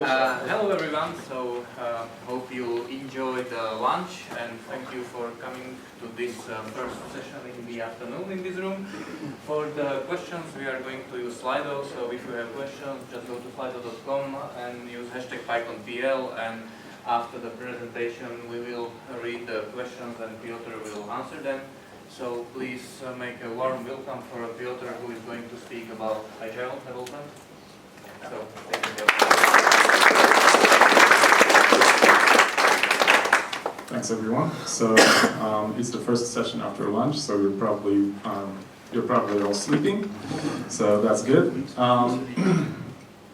Hello everyone, so hope you enjoyed the lunch and thank you for coming to this first session in the afternoon in this room. For the questions we are going to use Slido, so if you have questions just go to slido.com and use hashtag PyConPL, and after the presentation we will read the questions and Piotr will answer them. So please make a warm welcome for Piotr, who is going to speak about Agile development. So thank you. Thanks everyone. So it's the first session after lunch, so you're probably all sleeping, so that's good.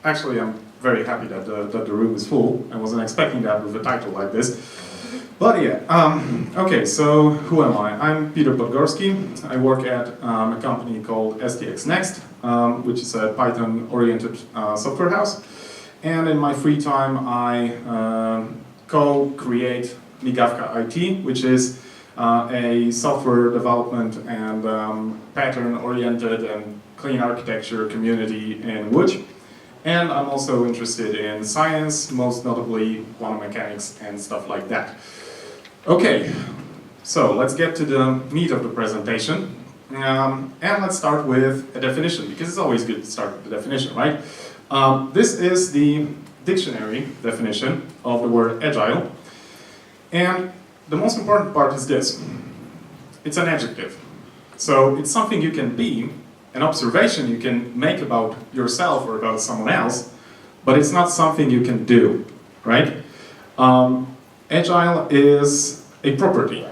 Actually, I'm very happy that the room is full. I wasn't expecting that with a title like this. But yeah, okay, so who am I? I'm Piotr Podgórski. I work at a company called STX Next, which is a Python-oriented software house. And in my free time, I co-create Migawka IT, which is a software development and pattern-oriented and clean architecture community in Łódź. And I'm also interested in science, most notably quantum mechanics and stuff like that. Okay, so let's get to the meat of the presentation. And let's start with a definition, because it's always good to start with the definition, right? This is the dictionary definition of the word agile. And the most important part is this. It's an adjective. So it's something you can be, an observation you can make about yourself or about someone else, but it's not something you can do, right? Agile is a property.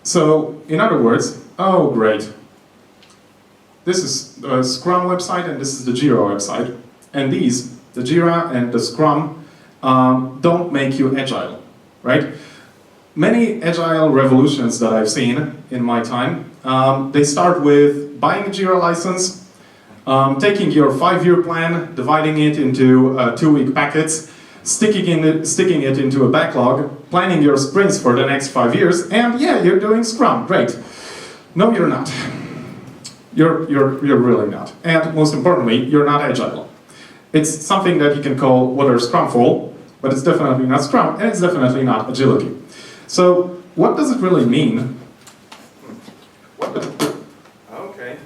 So, in other words, oh great, this is the SCRUM website and this is the Jira website, and these, the Jira and the SCRUM, don't make you agile, right? Many agile revolutions that I've seen in my time, they start with buying a Jira license, taking your 5-year plan, dividing it into 2-week packets, sticking it into a backlog, planning your sprints for the next 5 years, and yeah, you're doing Scrum, great. No, you're not. You're really not. And most importantly, you're not agile. It's something that you can call water Scrumful, but it's definitely not Scrum, and it's definitely not agility. So, what does it really mean? Okay.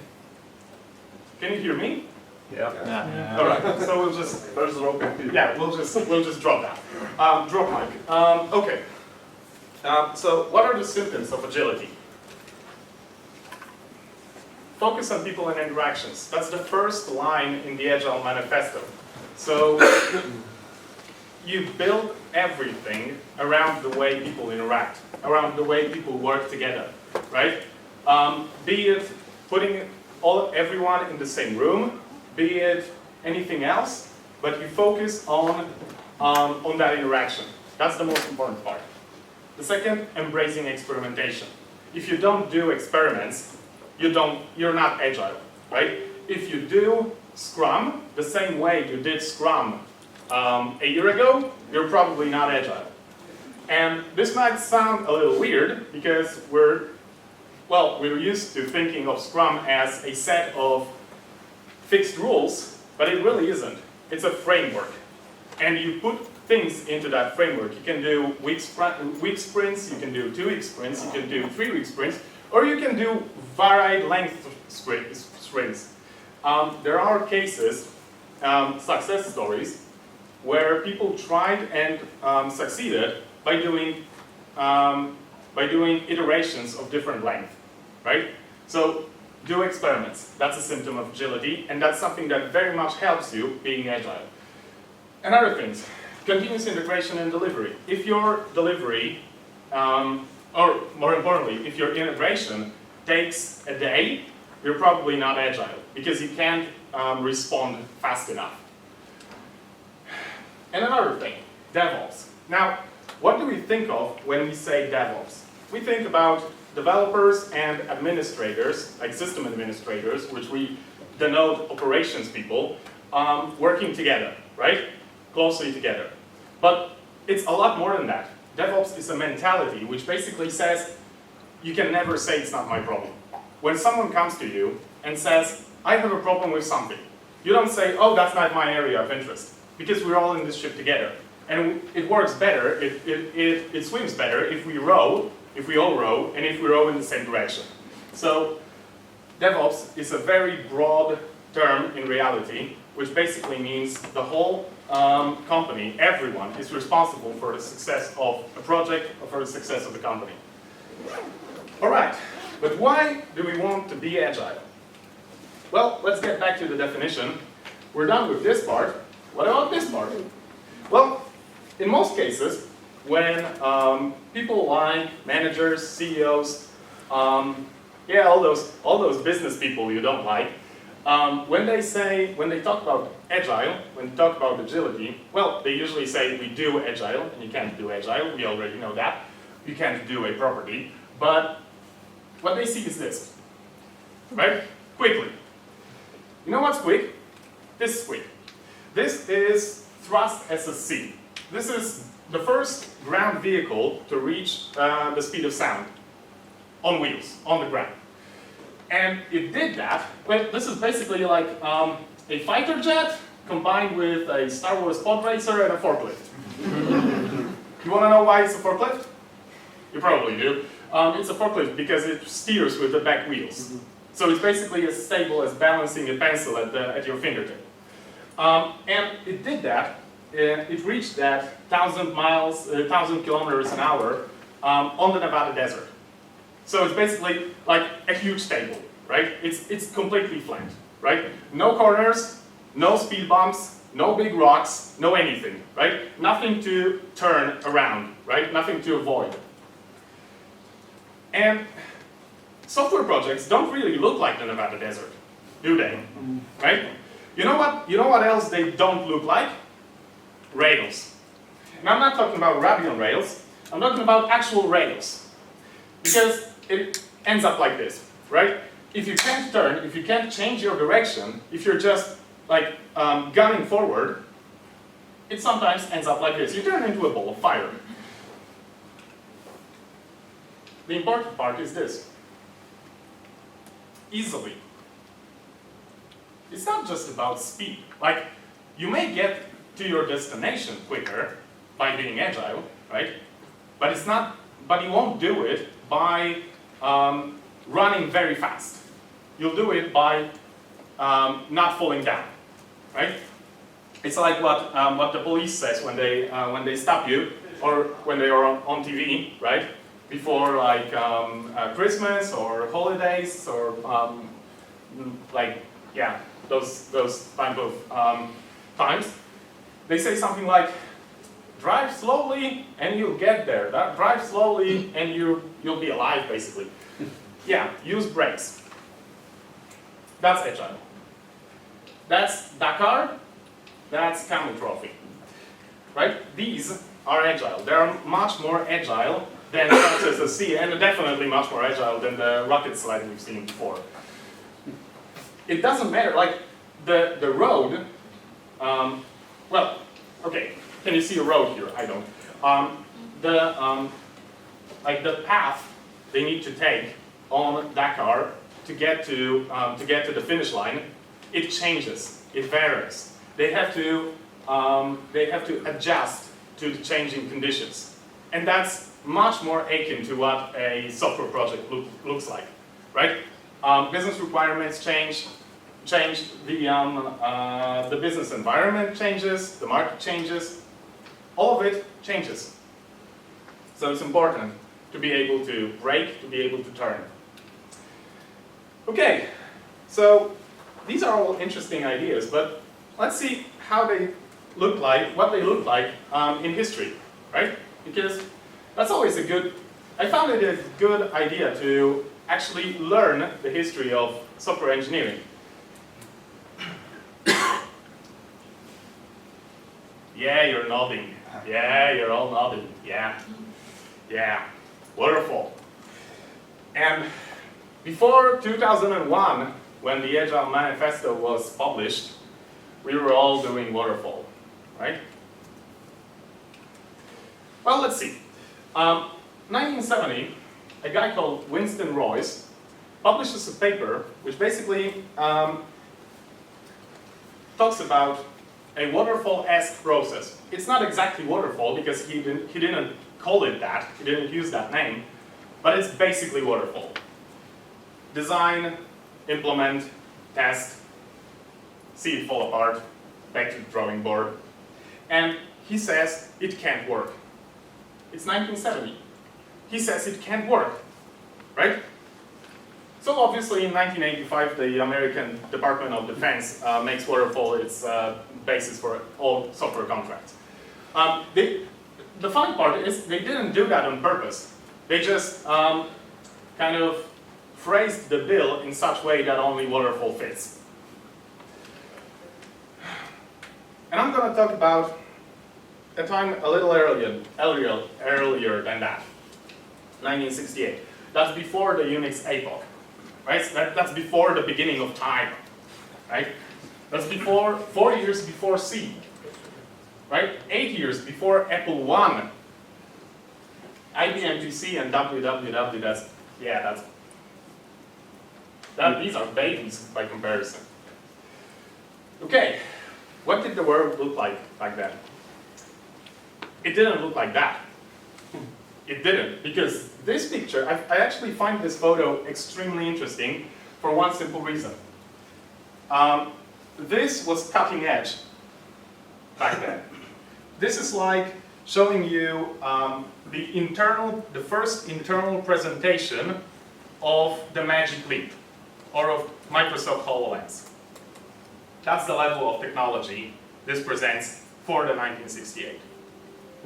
Can you hear me? Yeah. All right. So we'll just. There's an open field. Yeah, we'll just drop that. Drop mic. Okay. So, what are the symptoms of agility? Focus on people and interactions. That's the first line in the Agile Manifesto. So, you build everything around the way people interact, around the way people work together, right? Be it putting everyone in the same room, be it anything else, but you focus on that interaction. That's the most important part. The second, embracing experimentation. If you don't do experiments, you're not agile, right? If you do Scrum the same way you did Scrum a year ago, you're probably not agile. And this might sound a little weird because we're used to thinking of Scrum as a set of fixed rules, but it really isn't. It's a framework. And you put things into that framework. You can do week sprints, you can do 2-week sprints, you can do 3-week sprints, or you can do varied length sprints. There are cases, success stories, where people tried and succeeded by doing iterations of different length, right? So do experiments. That's a symptom of agility, and that's something that very much helps you being agile. And other things, continuous integration and delivery. If your delivery, or more importantly, if your integration takes a day, you're probably not agile because you can't respond fast enough. And another thing, DevOps. Now, what do we think of when we say DevOps? We think about developers and administrators, like system administrators, which we denote operations people, working together, right? Closely together. But it's a lot more than that. DevOps is a mentality which basically says, you can never say it's not my problem. When someone comes to you and says, I have a problem with something, You don't say, oh, that's not my area of interest, because we're all in this ship together. And it works better, it swims better if we row, if we all row, and if we row in the same direction. So DevOps is a very broad term in reality, which basically means the whole company, everyone, is responsible for the success of a project or for the success of the company. All right, but why do we want to be agile? Well, let's get back to the definition. We're done with this part. What about this part? Well, in most cases, when people like managers, CEOs, yeah, all those business people you don't like, when they talk about agile, when they talk about agility, well, they usually say we do agile, and you can't do agile. We already know that. You can't do it properly. But what they see is this, right? Quickly. You know what's quick? This is quick. This is thrust SSC. This is the first ground vehicle to reach the speed of sound on wheels, on the ground. And it did that. Well, this is basically like a fighter jet combined with a Star Wars pod racer and a forklift. You want to know why it's a forklift? You probably do. It's a forklift because it steers with the back wheels. So it's basically as stable as balancing a pencil at your fingertip. And it did that. It reached that 1,000 kilometers an hour on the Nevada desert. So it's basically like a huge table, right? It's completely flat, right? No corners, no speed bumps, no big rocks, no anything, right? Nothing to turn around, right? Nothing to avoid. And software projects don't really look like the Nevada desert, do they? Right? You know what else they don't look like? Rails. And I'm not talking about Rabbit on Rails, I'm talking about actual rails. Because it ends up like this, right? If you can't turn, if you can't change your direction, if you're just like gunning forward, it sometimes ends up like this. You turn into a ball of fire. The important part is this. Easily. It's not just about speed. Like, you may get to your destination quicker by being agile, right? But it's not. But you won't do it by running very fast. You'll do it by not falling down, right? It's like what the police says when they stop you or when they are on TV, right? Before like Christmas or holidays or like yeah, those type of times, they say something like, drive slowly and you'll get there. Drive slowly and you'll be alive, basically. Yeah, use brakes. That's agile. That's Dakar. That's Camel Trophy. Right? These are agile. They're much more agile than STX and C, and definitely much more agile than the rocket slide we've seen before. It doesn't matter. Like the road. Well, okay. Can you see a road here? I don't. Like the path they need to take on Dakar to get to the finish line, it changes. It varies. They have to adjust to the changing conditions, and that's much more akin to what a software project looks like, right? Business requirements change. The business environment changes. The market changes. All of it changes. So it's important to be able to brake, to be able to turn. Okay, so these are all interesting ideas, but let's see how they look like, what they look like in history, right? Because that's always I found it a good idea to actually learn the history of software engineering. Yeah, you're nodding. Yeah, you're all nodding. Yeah. Yeah. Wonderful. And before 2001, when the Agile Manifesto was published, we were all doing waterfall, right? Well, let's see. 1970, a guy called Winston Royce publishes a paper which basically talks about a waterfall-esque process. It's not exactly waterfall because he didn't call it that, he didn't use that name, but it's basically waterfall. Design, implement, test, see it fall apart, back to the drawing board. And he says it can't work. It's 1970. He says it can't work, right? So obviously in 1985, the American Department of Defense makes waterfall its basis for all software contracts. The funny part is they didn't do that on purpose. They just kind of phrased the bill in such a way that only waterfall fits. And I'm going to talk about a time a little earlier than that, 1968. That's before the Unix epoch, right? So that's before the beginning of time, right? That's before 4 years before C, right? 8 years before Apple I. IBM PC and www, these are babies by comparison. Okay, what did the world look like back then? It didn't look like that. It didn't, because this picture, I actually find this photo extremely interesting for one simple reason. This was cutting edge back then. This is like showing you the first internal presentation of the Magic Leap, or of Microsoft HoloLens. That's the level of technology this presents for the 1968,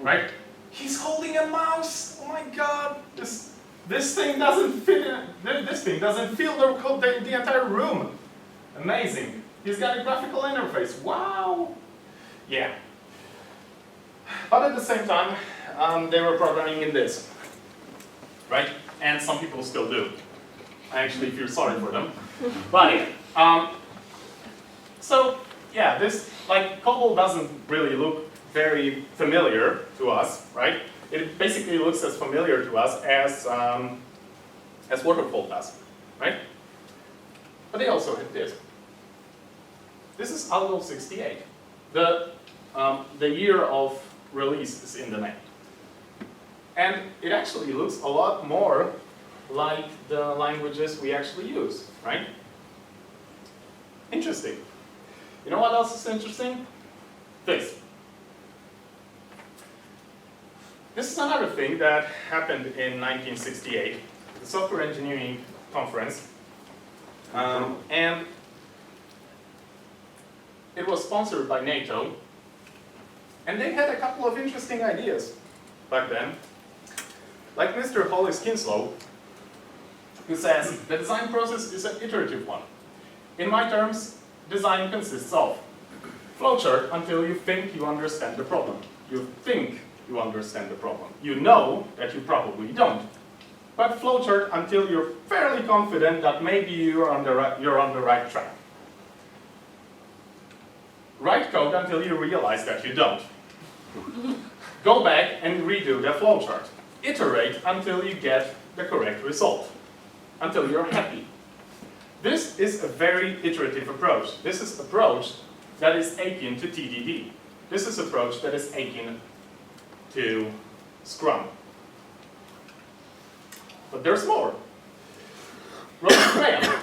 right? He's holding a mouse. Oh my God! This thing doesn't fit. This thing doesn't fill the entire room. Amazing. He's got a graphical interface. Wow. Yeah. But at the same time, they were programming in this, right? And some people still do. I actually feel sorry for them. But so yeah, this COBOL doesn't really look very familiar to us, right? It basically looks as familiar to us as waterfall does, right? But they also have this. This is Agile 68. The year of release is in the name. And it actually looks a lot more like the languages we actually use, right? Interesting. You know what else is interesting? This. This is another thing that happened in 1968, the Software Engineering Conference. And it was sponsored by NATO. And they had a couple of interesting ideas back then. Like Mr. Hollis Kinslow, who says, the design process is an iterative one. In my terms, design consists of flowchart until you think you understand the problem. You think you understand the problem. You know that you probably don't. But flowchart until you're fairly confident that maybe you're on the right track. Write code until you realize that you don't. Go back and redo the flowchart. Iterate until you get the correct result. Until you're happy. This is a very iterative approach. This is an approach that is akin to TDD. This is an approach that is akin to SCRUM. But there's more. Roman crayon.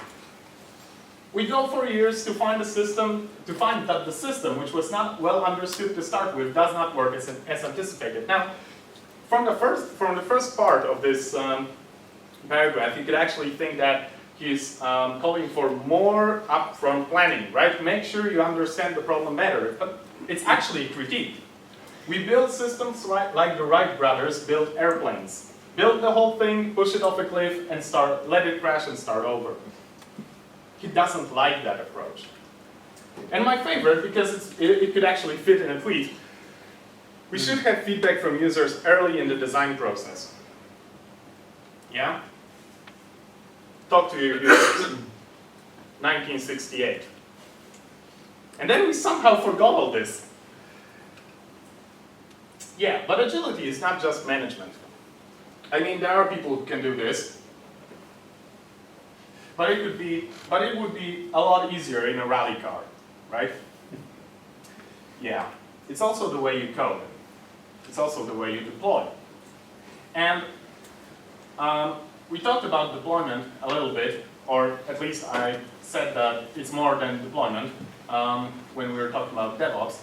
We go for years to find a system, to find that the system, which was not well understood to start with, does not work as anticipated. Now, from the first part of this paragraph, you could actually think that he's calling for more upfront planning, right? Make sure you understand the problem better. But it's actually a critique. We build systems like the Wright brothers built airplanes. Build the whole thing, push it off a cliff, and let it crash and start over. He doesn't like that approach. And my favorite, because it could actually fit in a tweet, we should have feedback from users early in the design process. Yeah? Talk to your users. 1968. And then we somehow forgot all this. Yeah, but agility is not just management. I mean, there are people who can do this. But it would be a lot easier in a rally car, right? yeah, it's also the way you code. It's also the way you deploy. And we talked about deployment a little bit, or at least I said that it's more than deployment when we were talking about DevOps.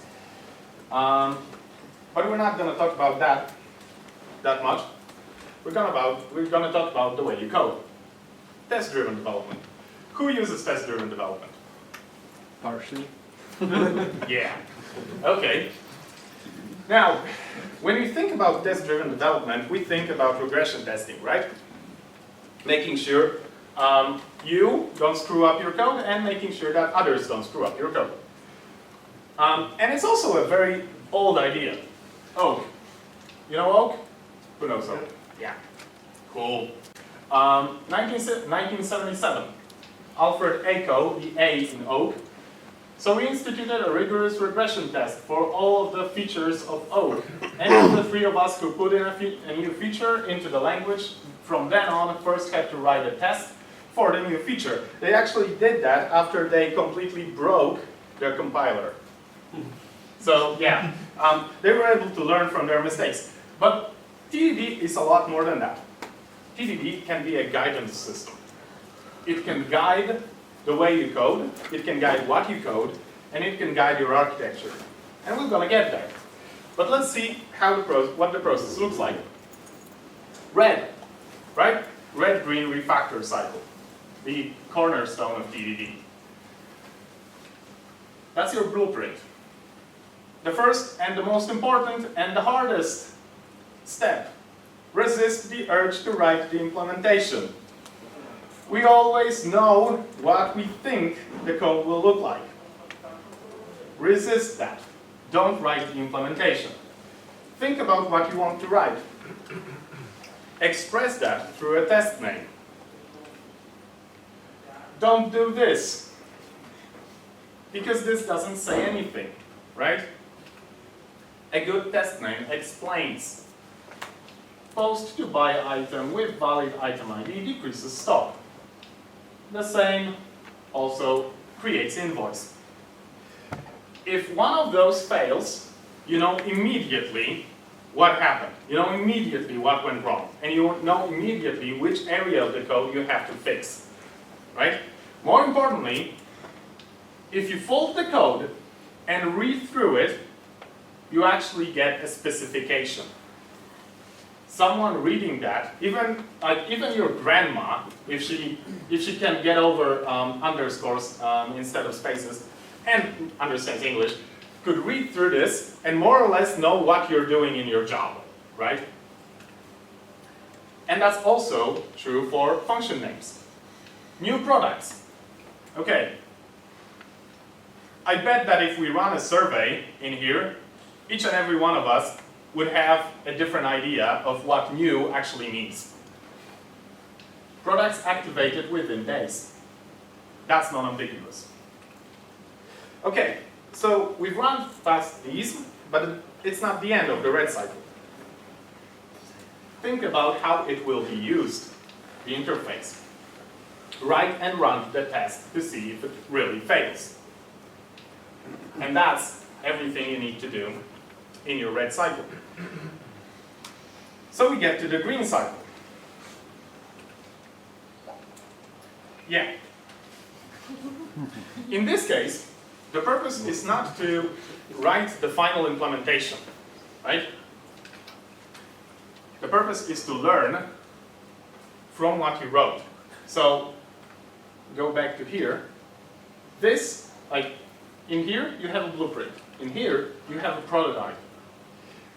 But we're not going to talk about that much. We're going to talk about the way you code. Test-driven development. Who uses test-driven development? Partially. Yeah. Okay. Now, when we think about test-driven development, we think about regression testing, right? Making sure you don't screw up your code and making sure that others don't screw up your code. And it's also a very old idea. Oak. You know Oak? Who knows Oak? Yeah. Cool. 1977. Alfred Eko, the A in Oak. So we instituted a rigorous regression test for all of the features of Oak. Any of the three of us who put in a new feature into the language, from then on, first had to write a test for the new feature. They actually did that after they completely broke their compiler. So yeah, they were able to learn from their mistakes. But TDD is a lot more than that. TDD can be a guidance system. It can guide the way you code, it can guide what you code, and it can guide your architecture. And we're going to get there. But let's see what the process looks like. Red, right? Red-green refactor cycle, the cornerstone of TDD. That's your blueprint. The first and the most important and the hardest step. Resist the urge to write the implementation. We always know what we think the code will look like. Resist that. Don't write the implementation. Think about what you want to write. Express that through a test name. Don't do this, because this doesn't say anything, right? A good test name explains. Post to buy item with valid item ID decreases stock. The same also creates invoice. If one of those fails, you know immediately what happened. You know immediately what went wrong. And you know immediately which area of the code you have to fix. Right? More importantly, if you fold the code and read through it, you actually get a specification. Someone reading that, even your grandma, if she can get over underscores instead of spaces and understands English, could read through this and more or less know what you're doing in your job, right? And that's also true for function names. New products. Okay. I bet that if we run a survey in here, each and every one of us would have a different idea of what new actually means. Products activated within days. That's non-ambiguous. Okay, so we've run past these, but it's not the end of the red cycle. Think about how it will be used, the interface. Write and run the test to see if it really fails. And that's everything you need to do in your red cycle. So we get to the green cycle. Yeah. In this case, the purpose is not to write the final implementation, right? The purpose is to learn from what you wrote. So, go back to here. This, like, in here, you have a blueprint. In here, you have a prototype.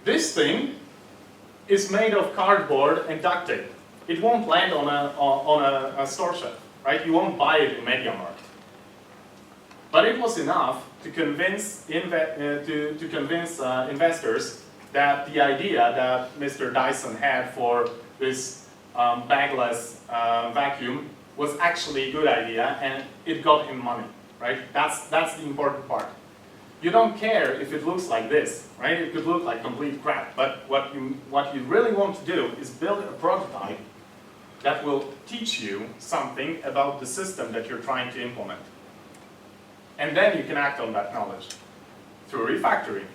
This thing is made of cardboard and duct tape. It won't land on a store shelf, right? You won't buy it in MediaMarkt. But it was enough to convince investors that the idea that Mr. Dyson had for this bagless vacuum was actually a good idea, and it got him money, right? That's the important part. You don't care if it looks like this, right? It could look like complete crap, but what you really want to do is build a prototype that will teach you something about the system that you're trying to implement. And then you can act on that knowledge through refactoring.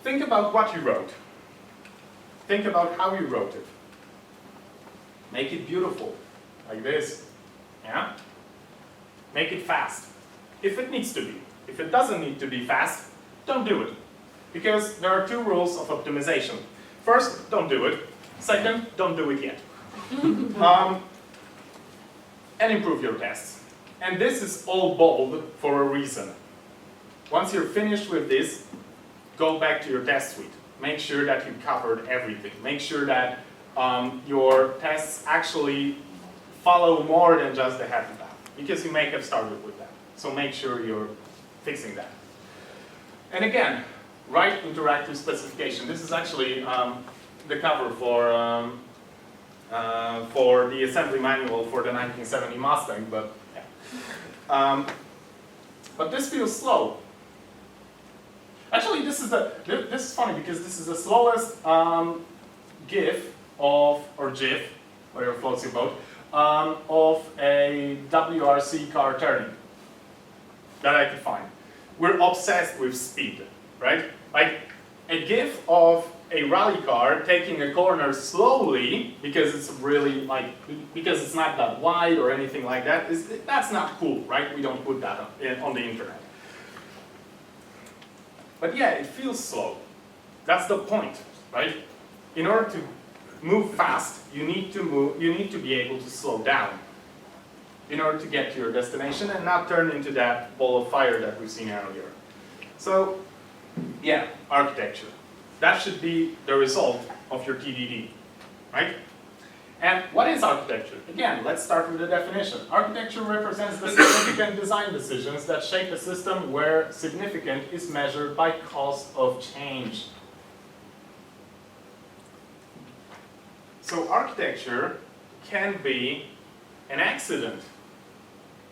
Think about what you wrote. Think about how you wrote it. Make it beautiful, like this. Yeah? Make it fast, if it needs to be. If it doesn't need to be fast, don't do it. Because there are two rules of optimization. First, don't do it. Second, don't do it yet. And improve your tests. And this is all bold for a reason. Once you're finished with this, go back to your test suite. Make sure that you covered everything. Make sure that your tests actually follow more than just the happy path, because you may have started with that. So make sure you're fixing that. And again, write interactive specification. This is actually the cover for the assembly manual for the 1970 Mustang, but yeah. But this feels slow. Actually, this is funny because this is the slowest GIF or GIF, whatever floats your boat, of a WRC car turning that I could find. We're obsessed with speed, right? Like a GIF of a rally car taking a corner slowly because it's really because it's not that wide or anything like that. That's not cool, right? We don't put that on the internet. But yeah, it feels slow. That's the point, right? In order to move fast, you need to be able to slow down in order to get to your destination and not turn into that ball of fire that we've seen earlier. So, yeah, architecture. That should be the result of your TDD, right? And what is architecture? Again, let's start with the definition. Architecture represents the significant design decisions that shape a system where significant is measured by cost of change. So architecture can be an accident.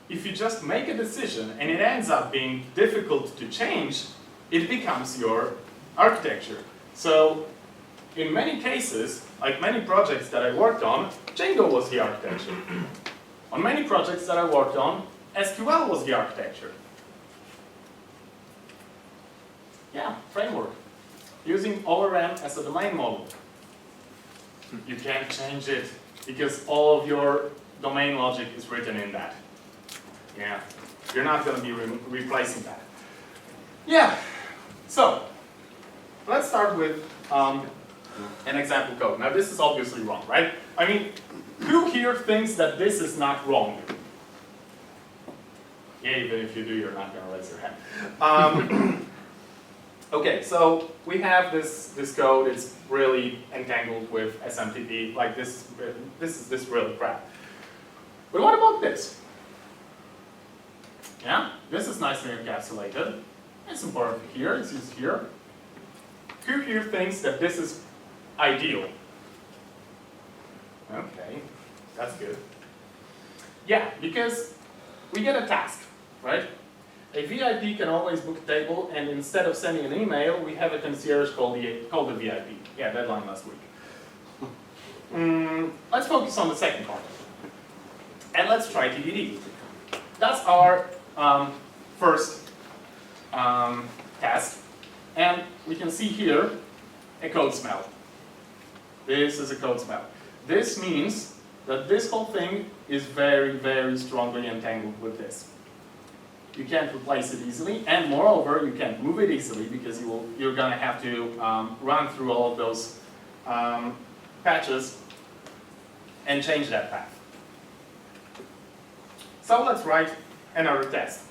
If you just make a decision and it ends up being difficult to change, it becomes your architecture. So in many cases, like many projects that I worked on, Django was the architecture. On many projects that I worked on, SQL was the architecture. Yeah, framework. Using ORM as a domain model. You can't change it because all of your domain logic is written in that. Yeah, you're not going to be replacing that. Yeah, so let's start with an example code. Now this is obviously wrong, right? I mean, who here thinks that this is not wrong? Yeah, even if you do, you're not going to raise your hand. Okay, so we have this code. It's really entangled with SMTP. Like this is really crap. But what about this? Yeah, this is nicely encapsulated. It's important here. It's used here. Who here thinks that this is ideal? Okay, that's good. Yeah, because we get a task, right? A VIP can always book a table, and instead of sending an email, we have a concierge called the VIP. Yeah, deadline last week. Let's focus on the second part. And let's try TDD. That's our first task. And we can see here a code smell. This is a code smell. This means that this whole thing is very, very strongly entangled with this. You can't replace it easily, and moreover, you can't move it easily because you're going to have to run through all of those patches and change that path. So let's write another test.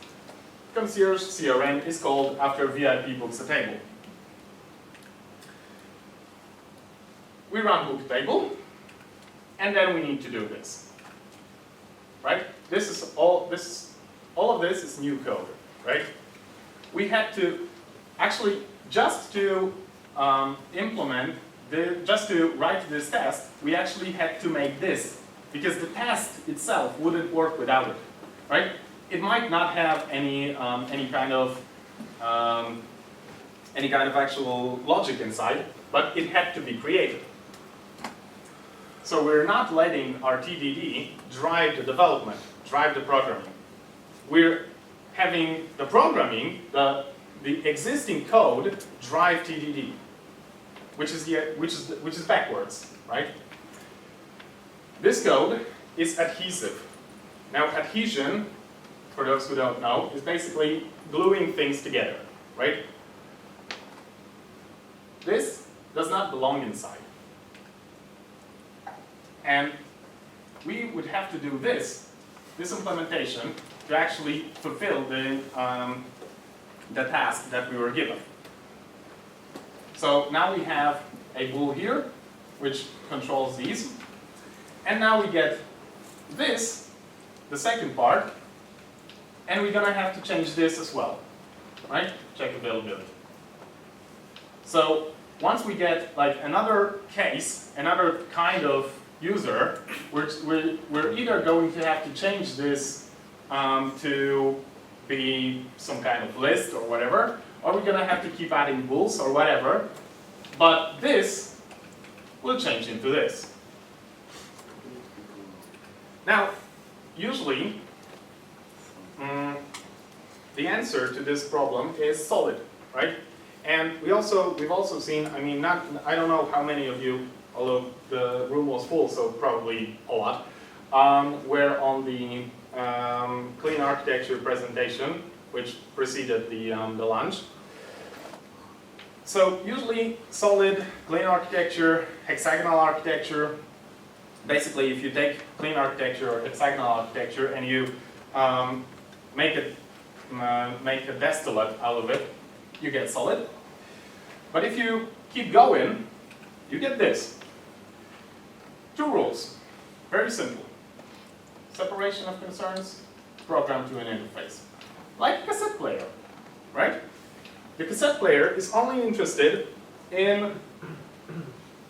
Concierge CRM is called after VIP books a table. We run book table, and then we need to do this. Right? All of this is new code, right? We had to actually just to write this test, we actually had to make this because the test itself wouldn't work without it, right? It might not have any kind of actual logic inside, but it had to be created. So we're not letting our TDD drive the development, drive the programming. We're having the programming, the the existing code drive TDD, which is backwards, right? This code is adhesive. Now, adhesion, for those who don't know, is basically gluing things together, right? This does not belong inside. And we would have to do this implementation, to actually fulfill the task that we were given. So now we have a bool here, which controls these. And now we get this, the second part, and we're going to have to change this as well, right? Check availability. So once we get like another case, another kind of user, we're either going to have to change this to be some kind of list or whatever, or we're going to have to keep adding bools or whatever, but this will change into this. Now, usually, the answer to this problem is solid, right? And we've also seen, I mean, I don't know how many of you, although the room was full, so probably a lot, were on the clean architecture presentation, which preceded the lunch. So usually solid, clean architecture, hexagonal architecture. Basically, if you take clean architecture or hexagonal architecture and you make a distillate out of it, you get solid. But if you keep going, you get this. Two rules, very simple. Separation of concerns, program to an interface. Like a cassette player, right? The cassette player is only interested in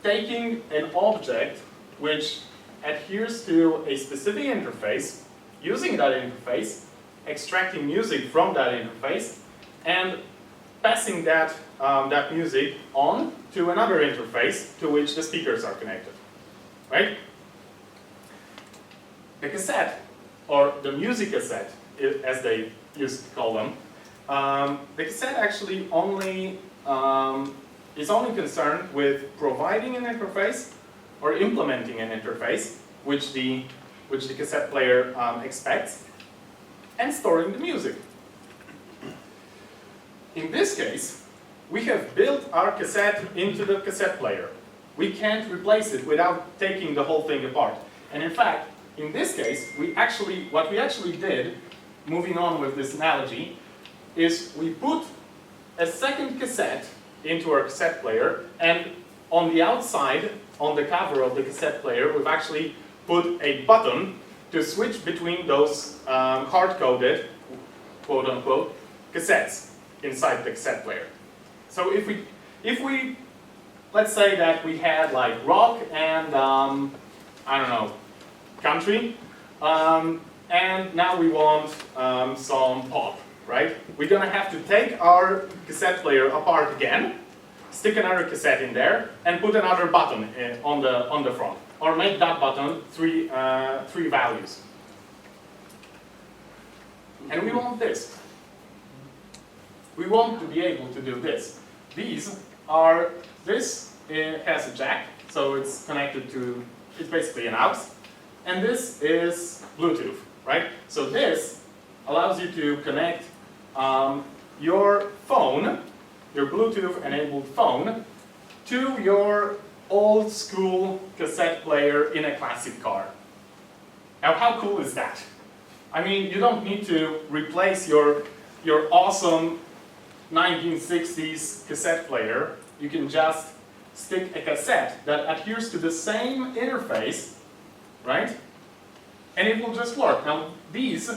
taking an object which adheres to a specific interface, using that interface, extracting music from that interface, and passing that, that music on to another interface to which the speakers are connected, right? The cassette, or the music cassette, as they used to call them, the cassette actually only is only concerned with providing an interface or implementing an interface, which the cassette player expects, and storing the music. In this case, we have built our cassette into the cassette player. We can't replace it without taking the whole thing apart. And in fact, in this case, what we actually did, moving on with this analogy, is we put a second cassette into our cassette player, and on the outside, on the cover of the cassette player, we've actually put a button to switch between those hard-coded, quote-unquote, cassettes inside the cassette player. So if we let's say that we had like rock and I don't know, country, and now we want some pop, right? We're gonna have to take our cassette player apart again, stick another cassette in there, and put another button on the front, or make that button three values. And we want this. We want to be able to do this. This has a jack, so it's connected to, it's basically an aux, and this is Bluetooth, right? So this allows you to connect your phone, your Bluetooth-enabled phone, to your old school cassette player in a classic car. Now, how cool is that? I mean, you don't need to replace your awesome 1960s cassette player. You can just stick a cassette that adheres to the same interface, right? And it will just work. Now, these,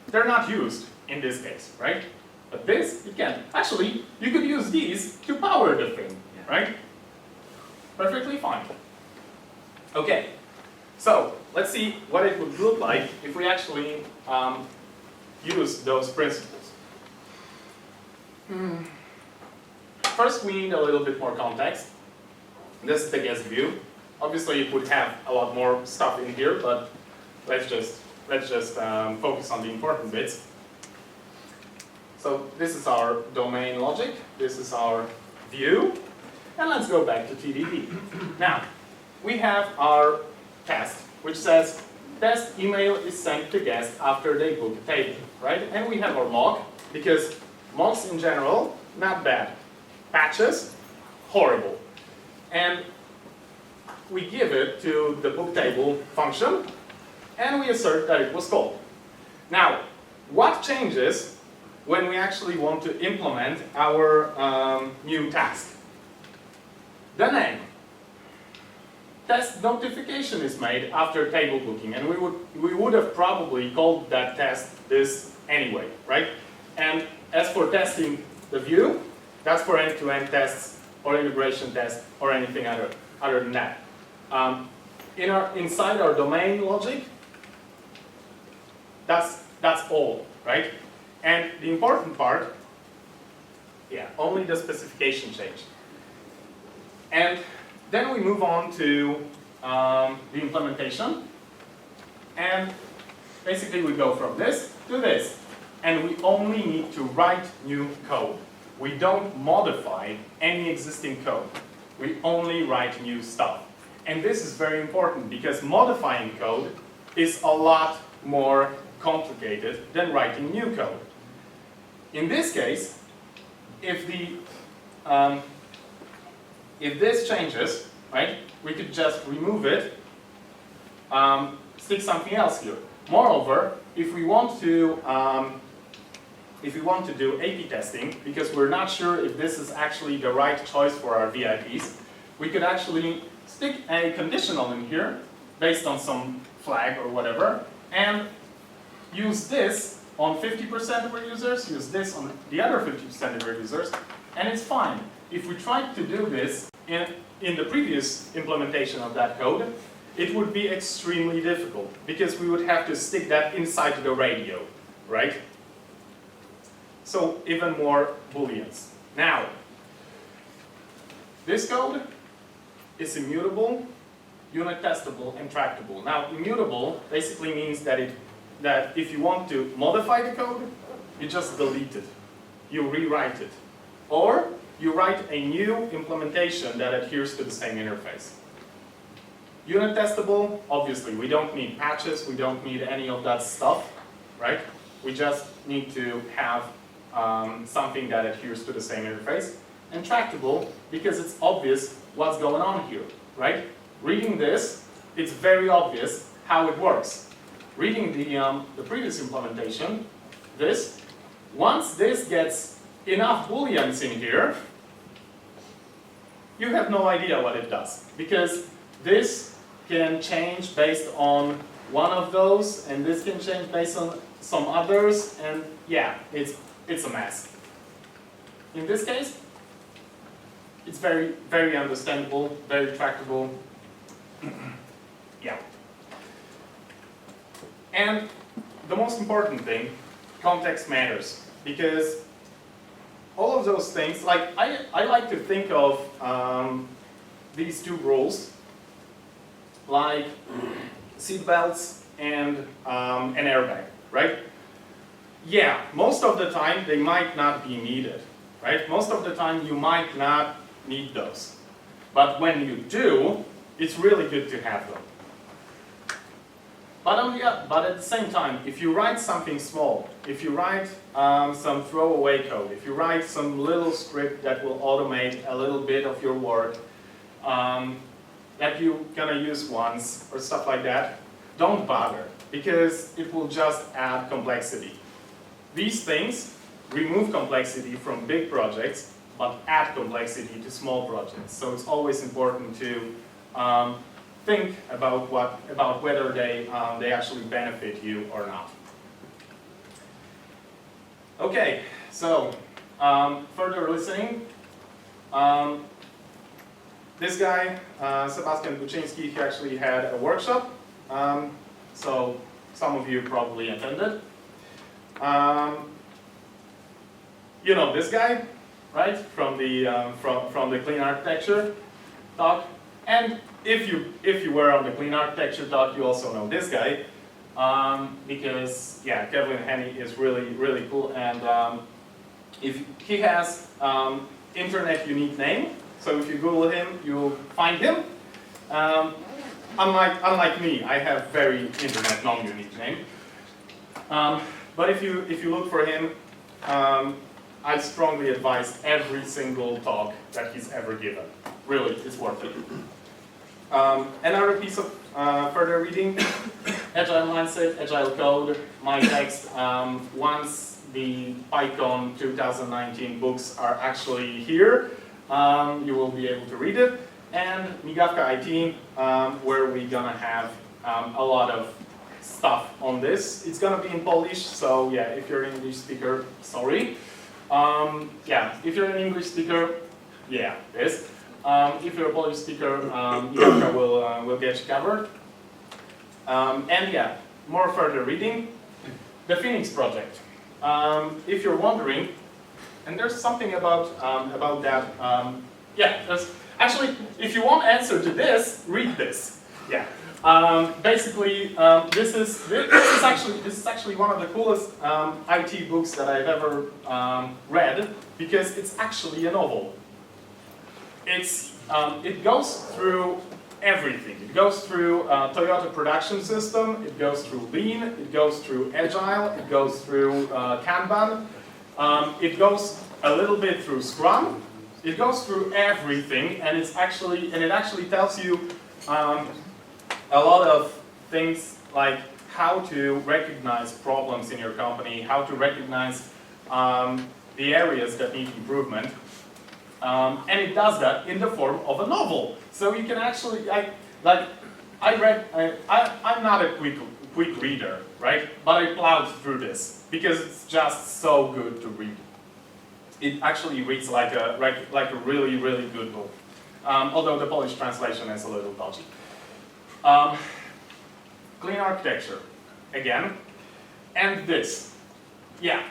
they're not used in this case, right? But this, you can. Actually, you could use these to power the thing, right? Perfectly fine. Okay, so let's see what it would look like if we actually use those principles. First, we need a little bit more context. This is the guest view. Obviously, it would have a lot more stuff in here, but let's just focus on the important bits. So this is our domain logic, this is our view, and let's go back to TDD. Now, we have our test, which says test email is sent to guests after they book a table, right? And we have our log, because logs in general, not bad. Patches, horrible. And we give it to the book table function, and we assert that it was called. Now, what changes when we actually want to implement our new task? The name. Test notification is made after table booking, and we would have probably called that test this anyway, right? And as for testing the view, that's for end-to-end tests or integration tests or anything other than that. Inside our domain logic, that's all, right? And the important part, yeah, only the specification changed. And then we move on to the implementation. And basically we go from this to this. And we only need to write new code. We don't modify any existing code. We only write new stuff. And this is very important because modifying code is a lot more complicated than writing new code. In this case, if this changes, right, we could just remove it, stick something else here. Moreover, if we want to do A/B testing, because we're not sure if this is actually the right choice for our VIPs, we could actually stick a conditional in here based on some flag or whatever, and use this on 50% of our users, use this on the other 50% of our users, and it's fine. If we tried to do this in the previous implementation of that code, it would be extremely difficult because we would have to stick that inside the radio, right? So even more booleans. Now, this code is immutable, unit testable, and tractable. Now, immutable basically means that if you want to modify the code, you just delete it. You rewrite it. Or you write a new implementation that adheres to the same interface. Unit testable, obviously, we don't need patches, we don't need any of that stuff, right? We just need to have something that adheres to the same interface. And tractable, because it's obvious what's going on here, right? Reading this, it's very obvious how it works. Reading the previous implementation, once this gets enough booleans in here, you have no idea what it does. Because this can change based on one of those, and this can change based on some others, and yeah, it's a mess. In this case, it's very, very understandable, very tractable. Yeah. And the most important thing, context matters. Because all of those things, like I like to think of these two rules like seatbelts and an airbag, right? Yeah, most of the time they might not be needed, right? Most of the time you might not need those. But when you do, it's really good to have them. But at the same time, if you write something small, if you write some throwaway code, if you write some little script that will automate a little bit of your work that you're gonna use once or stuff like that, don't bother, because it will just add complexity. These things remove complexity from big projects, but add complexity to small projects. So it's always important to think about whether they actually benefit you or not. Okay, so further listening. This guy, Sebastian Buchinsky, he actually had a workshop. So some of you probably attended. You know this guy, right? From the clean architecture talk. And if you were on the clean architecture talk, you also know this guy, because yeah, Kevin Henney is really cool, and He has internet unique name, so if you Google him, you'll find him. Unlike me, I have very internet non-unique name. But if you look for him, I strongly advise every single talk that he's ever given. Really, it's worth it. Another piece of further reading, Agile Mindset, Agile Code, my text. Once the PyCon 2019 books are actually here, you will be able to read it. And Migawka IT, where we're gonna have a lot of stuff on this. It's gonna be in Polish, so yeah, if you're an English speaker, sorry. Yeah, if you're an English speaker, yeah, this. If you're a Polish speaker, Migawka will get you covered. And yeah, more further reading, the Phoenix project. If you're wondering, and there's something about that. Yeah, actually, if you want answer to this, read this. Yeah. Basically, this is actually one of the coolest IT books that I've ever read, because it's actually a novel. It goes through everything. It goes through Toyota production system. It goes through Lean. It goes through Agile. It goes through Kanban. It goes a little bit through Scrum. It goes through everything, and it actually tells you a lot of things like how to recognize problems in your company, how to recognize the areas that need improvement, and it does that in the form of a novel. So you can actually, I'm not a quick reader, right? But I plowed through this because it's just so good to read. It actually reads like a really, really good book, although the Polish translation is a little dodgy. Clean architecture, again, and this. Yeah,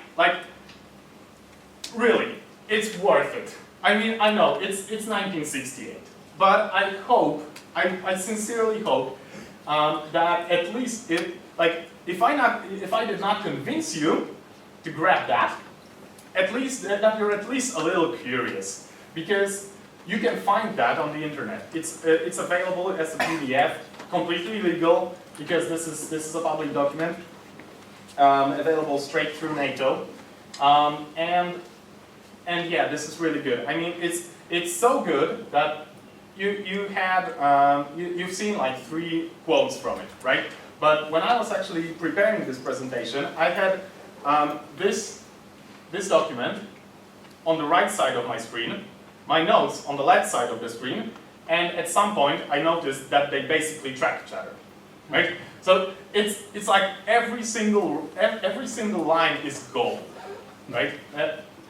really, it's worth it. I mean, I know, it's 1968, but I sincerely hope that at least, if I did not convince you to grab that, at least that you're at least a little curious, because you can find that on the internet. It's available as a PDF, completely legal, because this is a public document, available straight through NATO, and yeah, this is really good. I mean, it's so good that you've seen like 3 quotes from it, right? But when I was actually preparing this presentation, I had this document on the right side of my screen, my notes on the left side of the screen, and at some point I noticed that they basically track each other, right? So it's like every single line is gold, right?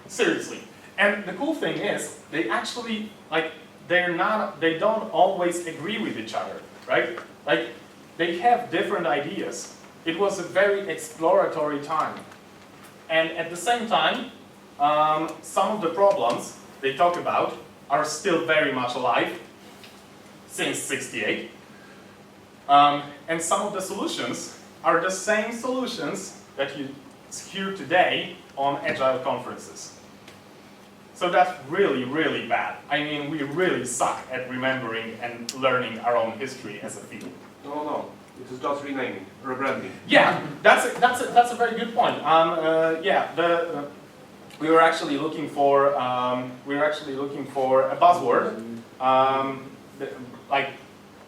Seriously. And the cool thing is, they actually they don't always agree with each other, right? Like they have different ideas. It was a very exploratory time. And at the same time, some of the problems they talk about are still very much alive since '68. And some of the solutions are the same solutions that you hear today on Agile conferences. So that's really, really bad. I mean, we really suck at remembering and learning our own history as a field. No. It is just renaming, rebranding. Yeah, that's a very good point. We were actually looking for a buzzword,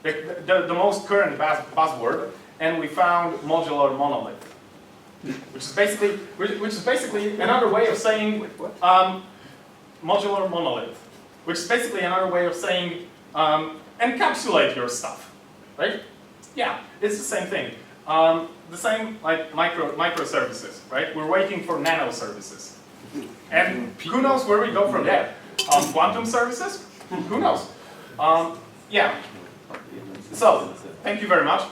the most current buzzword, and we found modular monolith, which is basically another way of saying modular monolith, which is basically another way of saying encapsulate your stuff, right? Yeah, it's the same thing. The same like microservices, right? We're waiting for nano services. And who knows where we go from there? Quantum services? Who knows? Yeah. So, thank you very much.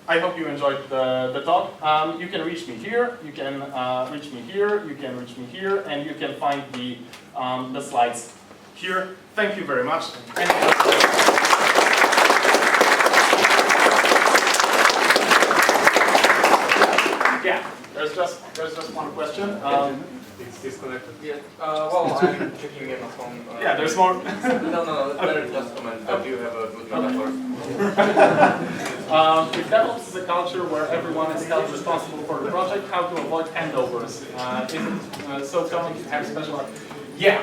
I hope you enjoyed the talk. You can reach me here, you can reach me here, you can reach me here, and you can find the slides here. Thank you very much. Yeah, there's just one question. It's disconnected. Yeah. Well, I'm checking in on. Yeah, there's more. No. Better just comment that you have a good metaphor. If DevOps is a culture where everyone is held responsible for the project, how to avoid handovers? Isn't so common to have special? Yeah.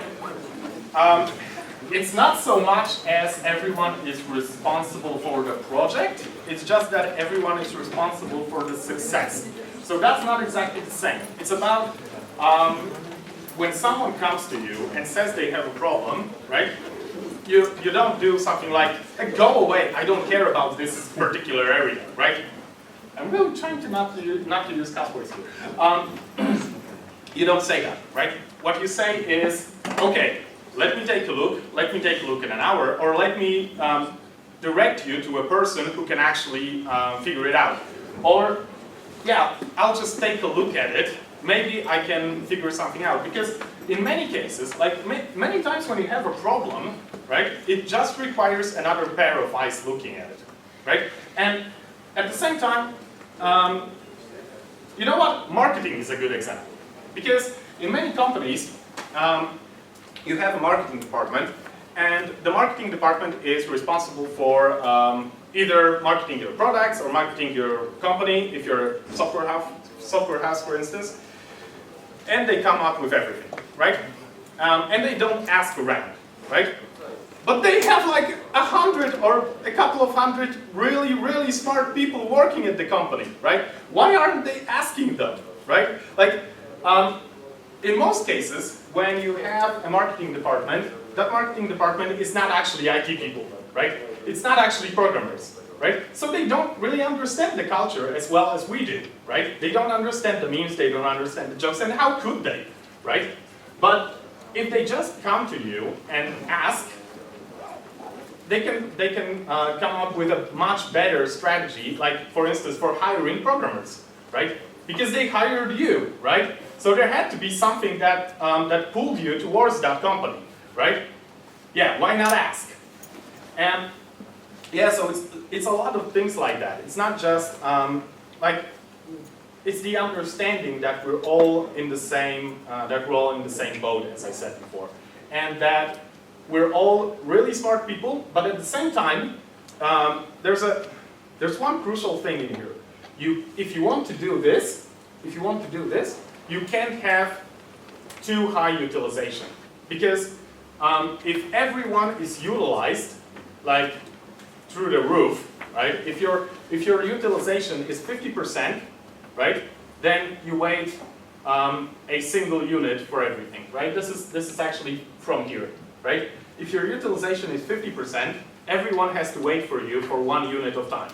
It's not so much as everyone is responsible for the project. It's just that everyone is responsible for the success. So that's not exactly the same. It's about when someone comes to you and says they have a problem, right? You don't do something like, hey, go away, I don't care about this particular area, right? I'm really trying to not to use cuss words here. You don't say that, right? What you say is, okay, let me take a look in an hour, or let me direct you to a person who can actually figure it out. Or, yeah, I'll just take a look at it. Maybe I can figure something out. Because in many cases, like many times when you have a problem, right, it just requires another pair of eyes looking at it, right? And at the same time, you know what? Marketing is a good example. Because in many companies, you have a marketing department, and the marketing department is responsible for either marketing your products or marketing your company, if you're a software house, for instance. And they come up with everything, right? And they don't ask around, right? But they have like 100 or a couple of hundred really, really smart people working at the company, right? Why aren't they asking them, right? Like, in most cases, when you have a marketing department, that marketing department is not actually IT people, right? It's not actually programmers, right? So they don't really understand the culture as well as we do, right? They don't understand the memes, they don't understand the jokes, and how could they, right? But if they just come to you and ask, they can come up with a much better strategy, like for instance for hiring programmers, right? Because they hired you, right? So there had to be something that that pulled you towards that company, right? Yeah, why not ask? And yeah, so it's a lot of things like that. It's not just like it's the understanding that we're all in the same boat, as I said before, and that we're all really smart people. But at the same time, there's one crucial thing in here. If you want to do this, you can't have too high utilization, because if everyone is utilized like through the roof, right? If your utilization is 50%, right? Then you wait a single unit for everything, right? This is actually from here, right? If your utilization is 50%, everyone has to wait for you for 1 unit of time.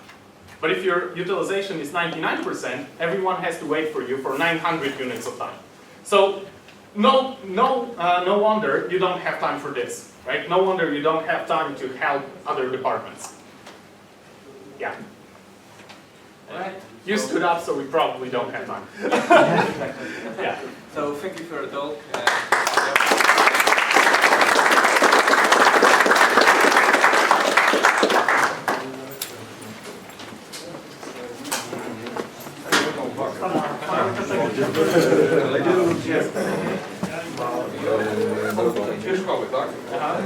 But if your utilization is 99%, everyone has to wait for you for 900 units of time. So no wonder you don't have time for this, right? No wonder you don't have time to help other departments. Yeah. Alright. You stood up, so we probably don't have time. Yeah. So thank you for the talk. Szkoły, tak? Aha.